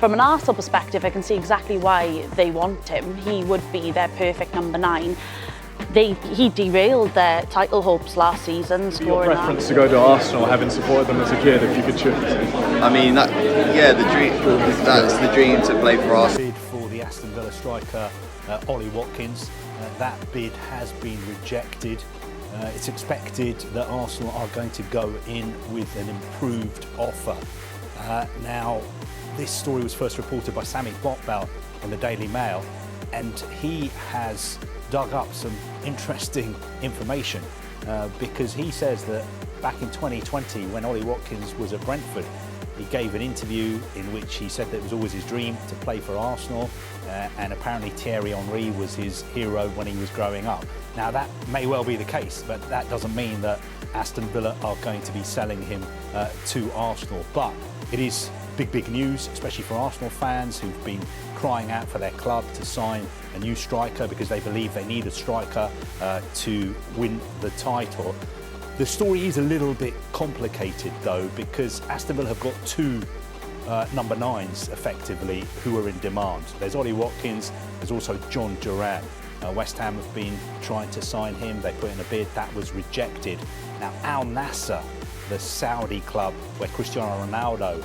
From an Arsenal perspective, I can see exactly why they want him. He would be their perfect number 9. He derailed their title hopes last season, scoring your preference to go to Arsenal, having supported them as a kid, if you could choose? I mean, the dream. That's the dream to play for Arsenal. Bid for the Aston Villa striker Ollie Watkins. That bid has been rejected. It's expected that Arsenal are going to go in with an improved offer. Now, this story was first reported by Sami Botbal in the Daily Mail, and he has dug up some interesting information because he says that back in 2020, when Ollie Watkins was at Brentford, he gave an interview in which he said that it was always his dream to play for Arsenal, and apparently Thierry Henry was his hero when he was growing up. Now, that may well be the case, but that doesn't mean that Aston Villa are going to be selling him to Arsenal. But it is big news, especially for Arsenal fans who've been crying out for their club to sign a new striker because they believe they need a striker to win the title. The story is a little bit complicated though, because Aston Villa have got 2 number 9s effectively who are in demand. There's Ollie Watkins, there's also John Duran. West Ham have been trying to sign him, they put in a bid, that was rejected. Now Al Nassr, the Saudi club where Cristiano Ronaldo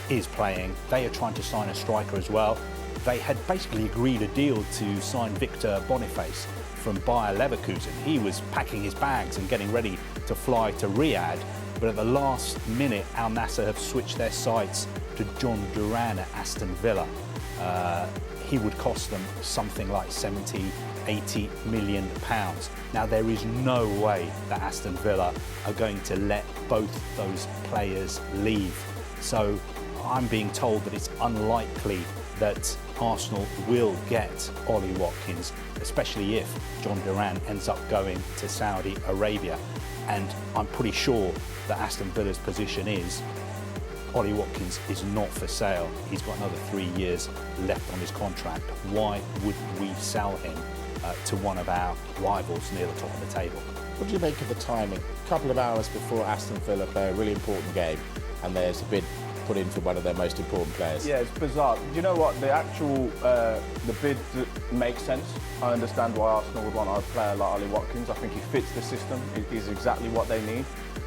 is playing, they are trying to sign a striker as well. They had basically agreed a deal to sign Victor Boniface from Bayer Leverkusen. He was packing his bags and getting ready to fly to Riyadh, but at the last minute Al Nassr have switched their sights to John Duran at Aston Villa. He would cost them something like 70-80 million pounds. Now, there is no way that Aston Villa are going to let both those players leave. So I'm being told that it's unlikely that Arsenal will get Ollie Watkins, especially if John Duran ends up going to Saudi Arabia. And I'm pretty sure that Aston Villa's position is Ollie Watkins is not for sale. He's got another 3 years left on his contract. Why would we sell him to one of our rivals near the top of the table? What do you make of the timing? A couple of hours before Aston Villa play a really important game, and there's a bid put in for one of their most important players. Yeah, it's bizarre. Do you know what? The actual the bid makes sense. I understand why Arsenal would want a player like Ollie Watkins. I think he fits the system. He's exactly what they need.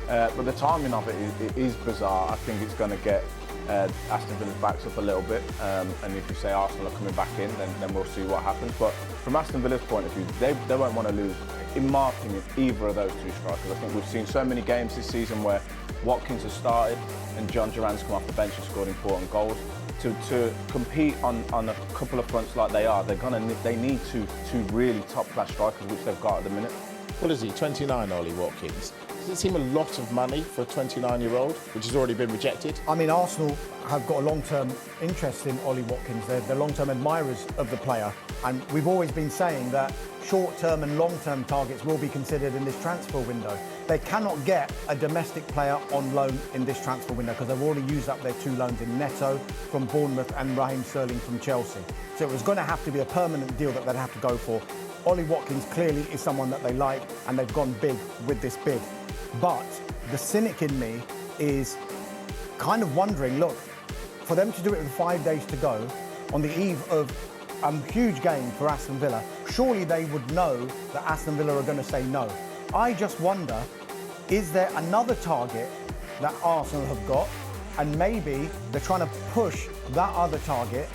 But the timing of it is bizarre. I think it's going to get Aston Villa's backs up a little bit. And if you say Arsenal are coming back in, then we'll see what happens. But from Aston Villa's point of view, they won't want to lose, in my opinion, either of those 2 strikers. I think we've seen so many games this season where Watkins has started and John Duran's come off the bench and scored important goals. To compete on a couple of fronts like they are, they need two really top-class strikers, which they've got at the minute. What is he, 29, Ollie Watkins? Does it seem a lot of money for a 29-year-old, which has already been rejected? I mean, Arsenal have got a long-term interest in Ollie Watkins. They're long-term admirers of the player. And we've always been saying that short-term and long-term targets will be considered in this transfer window. They cannot get a domestic player on loan in this transfer window because they've already used up their 2 loans in Neto from Bournemouth and Raheem Sterling from Chelsea. So it was going to have to be a permanent deal that they'd have to go for. Ollie Watkins clearly is someone that they like, and they've gone big with this bid. But the cynic in me is kind of wondering, look, for them to do it with 5 days to go on the eve of a huge game for Aston Villa, surely they would know that Aston Villa are going to say no. I just wonder, is there another target that Arsenal have got, and maybe they're trying to push that other target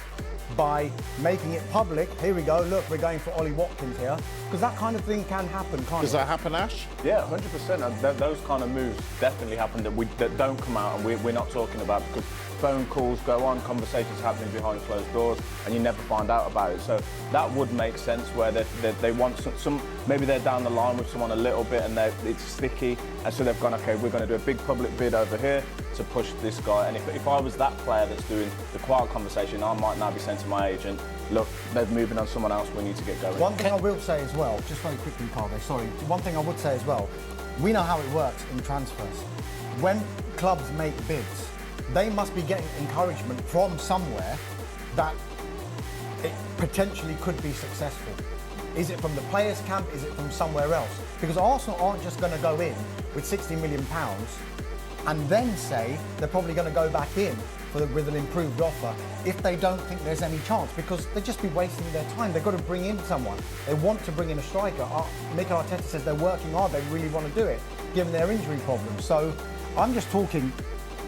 by making it public? Here we go, look, we're going for Ollie Watkins here. Because that kind of thing can happen, can't it? Does that happen, Ash? Yeah, 100%. And those kind of moves definitely happen that don't come out and we're not talking about, because phone calls go on, conversations happening behind closed doors, and you never find out about it. So that would make sense, where they want some maybe they're down the line with someone a little bit and it's sticky, and so they've gone, okay, we're going to do a big public bid over here to push this guy. And if I was that player that's doing the quiet conversation, I might now be saying to my agent, look, they're moving on someone else, we need to get going. One thing I will say as well, just very quickly, Carlo, sorry. One thing I would say as well, we know how it works in transfers. When clubs make bids, they must be getting encouragement from somewhere that it potentially could be successful. Is it from the players' camp? Is it from somewhere else? Because Arsenal aren't just going to go in with £60 million and then say they're probably going to go back in with an improved offer if they don't think there's any chance, because they'd just be wasting their time. They've got to bring in someone. They want to bring in a striker. Mikel Arteta says they're working hard. They really want to do it, given their injury problems. So I'm just talking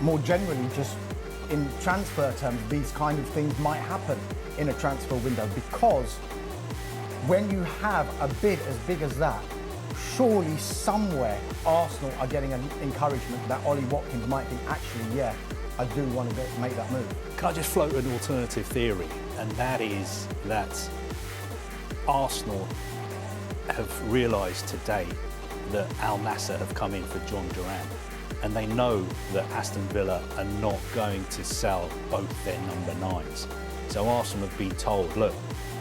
more generally, just in transfer terms, these kind of things might happen in a transfer window, because when you have a bid as big as that, surely somewhere Arsenal are getting an encouragement that Ollie Watkins might think, actually, yeah, I do want to make that move. Can I just float an alternative theory? And that is that Arsenal have realised today that Al Nassr have come in for John Duran. And they know that Aston Villa are not going to sell both their number 9s. So Arsenal have been told, look,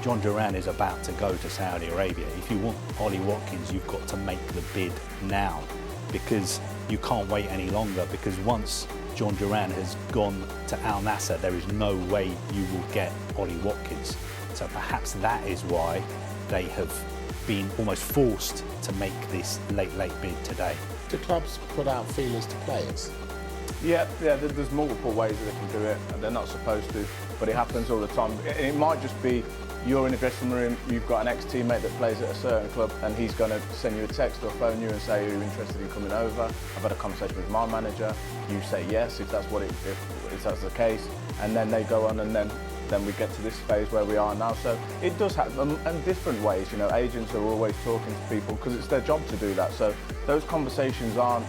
John Duran is about to go to Saudi Arabia. If you want Ollie Watkins, you've got to make the bid now, because you can't wait any longer, because once John Duran has gone to Al Nassr, there is no way you will get Ollie Watkins. So perhaps that is why they have been almost forced to make this late bid today. Do clubs put out feelers to players? Yeah, there's multiple ways that they can do it, and they're not supposed to, but it happens all the time. It might just be you're in a dressing room, you've got an ex-teammate that plays at a certain club, and he's going to send you a text or phone you and say, are you interested in coming over? I've had a conversation with my manager. You say yes if that's if that's the case, and then they go on, and then we get to this phase where we are now. So it does happen in different ways. You know, agents are always talking to people because it's their job to do that. So those conversations aren't,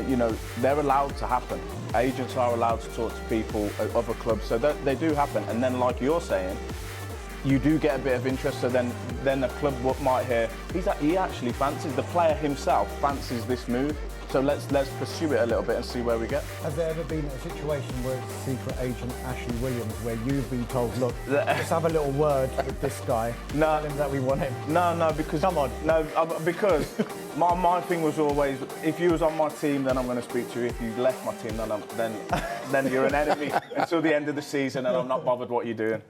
you know, they're allowed to happen. Agents are allowed to talk to people at other clubs, so they do happen. And then, like you're saying, you do get a bit of interest. So then the club might hear he actually fancies, the player himself fancies this move. So let's pursue it a little bit and see where we get. Has there ever been a situation where it's secret agent Ashley Williams, where you've been told, look, let's have a little word with this guy, tell him that we want him? No, because... Come on. No, because my thing was always, if you was on my team, then I'm going to speak to you. If you left my team, then you're an enemy until the end of the season, and I'm not bothered what you're doing.